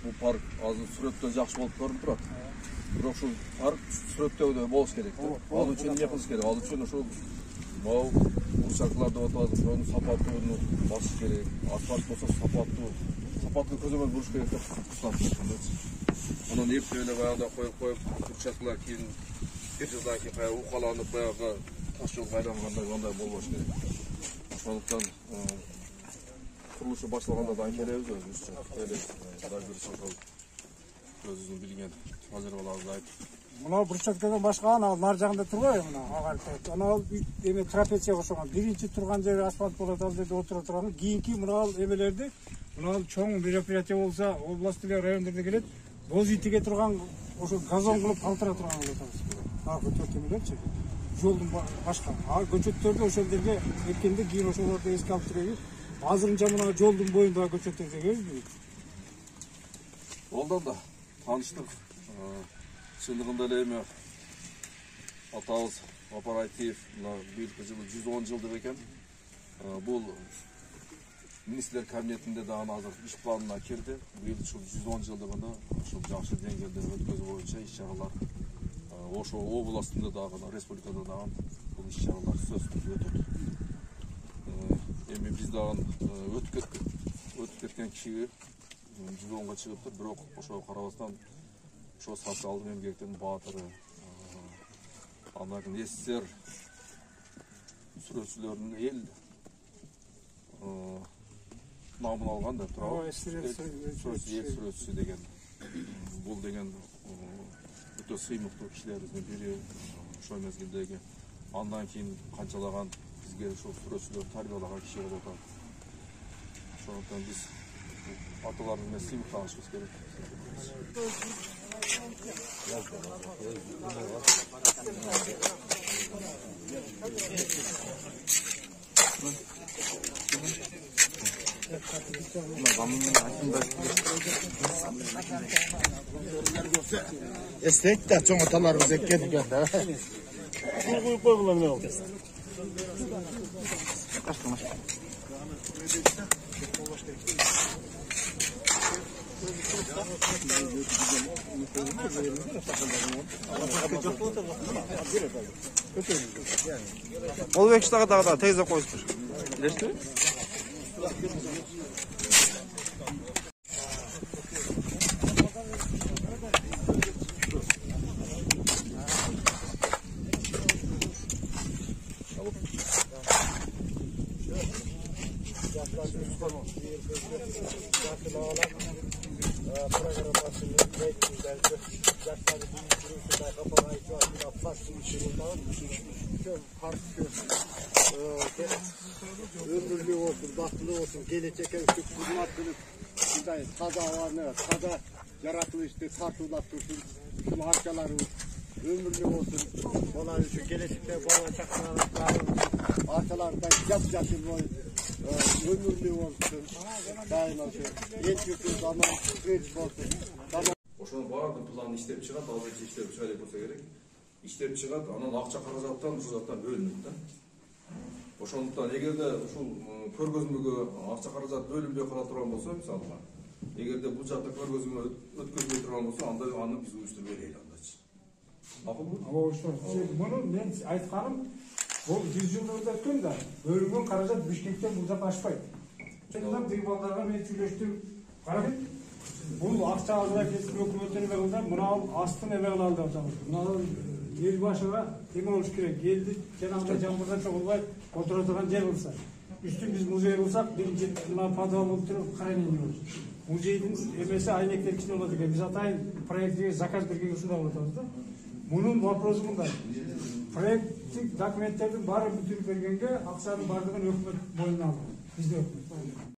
bu park azı suretте жакшы болуп көрүнүп турат. Бирок ушул парк сүрөттөгүдөй болуш керек. Ал үчүн эмне кылыш керек? Ал үчүн ушул могу уршаклар деп атабыз, ошону сапаттууну басыш керек. Асфальт болсо сапаттуу көзөмөл буруш керек деп сунат. Анан эп эле баягыда коюп уршаклар кийин бир жылдан кийин баягы укаланып баягы таш жолго айлангандай андай болбош керек. Ошондуктан курулушу башталганда дайын келебиз өзүбүзчө. Өзүнүн билген тажрыйбаларыбызды айтып. Мына брусчаткадан башка анау нар жагында турбайбы мына агарып. Анау эме трапецияга окшогон. Биринчи турган жери асфальт болот, ал жерде отура турган. Кийинки мына эмелерди, мына чоң мероприятие болсо, областтык райондордо келет. Боз итиге турган ошо газон кылып калтыра турган болот. А көчөт эмелерчи. Жолдун башка. А көчөттөрдү ошол жерге эркенде кийин ошолорду эске алып турайбыз. Азырынча мына жолдун боюндагы көчөттөрдү көрүбүзбү? Олдан да таныштык. Чындыгында эле эми атабыз Гапар Айтиев быйылкы жылы 110 жыл деп экен. Бул министрлер кабинетинде дагы азыр иш планына кирди. Быйыл ушул 110 жыл дегенде ушул жакшы деңгээлде өткөзүү боюнча иш-чаралар ошо областында дагы, республикада дагы бул иш-чаралар сөзсүз өтөт. Эми биз дагы өтүп кеткен кишиге 110га чыгыптыр, бирок ошого карабастан ошо социалдык эмгектин баатыры, андан кийин СССР сүрөтчүлөрүнүн эл намын алган деп турабы. Сүрөтчүсү деген бул деген өтө сыймыктуу кишилерибиздин бири ошол мезгилдеги. Андан кийин канчалаган бизге ошол сүрөтчүлөр тарбиялаган киши болуп атат. Ошондуктан биз аталарыбыз менен сыймыктанышыбыз керек. Estek de çoğun atalarımız ekledik ya. Koy bulan ne oldu? Ол бекштағы да тегізе қойыстыр. Білесті? Ömürlü olsun, bahtlı olsun, gelecek hizmetini taza havanı, taza yaratılıştı, tartılap dursun, şu harcaları ömürlü olsun. Olan şu gelecekte bana çakmalar, arkalardan yapacakın ömürlü olsun, daim olsun, yetişkin zaman, süreç olsun. Ошонун баардык планын иштеп чыгат, азыркы иштеп чыга деп болсо керек. Иштеп чыгат, анан акча каражаттан ушул жактан бөлүнөт да. Ошондуктан эгерде ушул көргөзмөгө акча каражат бөлүнбөй кала турган болсо, мисалга, эгерде бул жакта көргөзмө өткөзбөй турган болсо, анда аны биз уюштуруп берели андачы. Макулбу? Ошо, муну мен айтканым, бул 100 жылда өткөн да, бөлүнгөн каражат Бишкектен бул жака ашпайт. Чындап тиги балдарга мен сүйлөштүм. Карап, бул акча азыраак кетип өкмөттүн эме кылса, мына астын эме кыла алды атабыз. Мына эл башыга эме болуш керек. Элди жанагындай жамгырда чогулбай отура турган жер кылса. Үстүн биз музей кылсак, биринчи мына подвал болуп туруп карайын болот. Музейдин эмеси айнектер кичине болот экен. Биз атайын проектке заказ берген ушундай болуп атабыз да. Мунун вопросу мындай. Проекттик документтердин баары бүтүрүп бергенге акчанын баардыгын өкмөт мойнуна алды. Бизде өкмөт.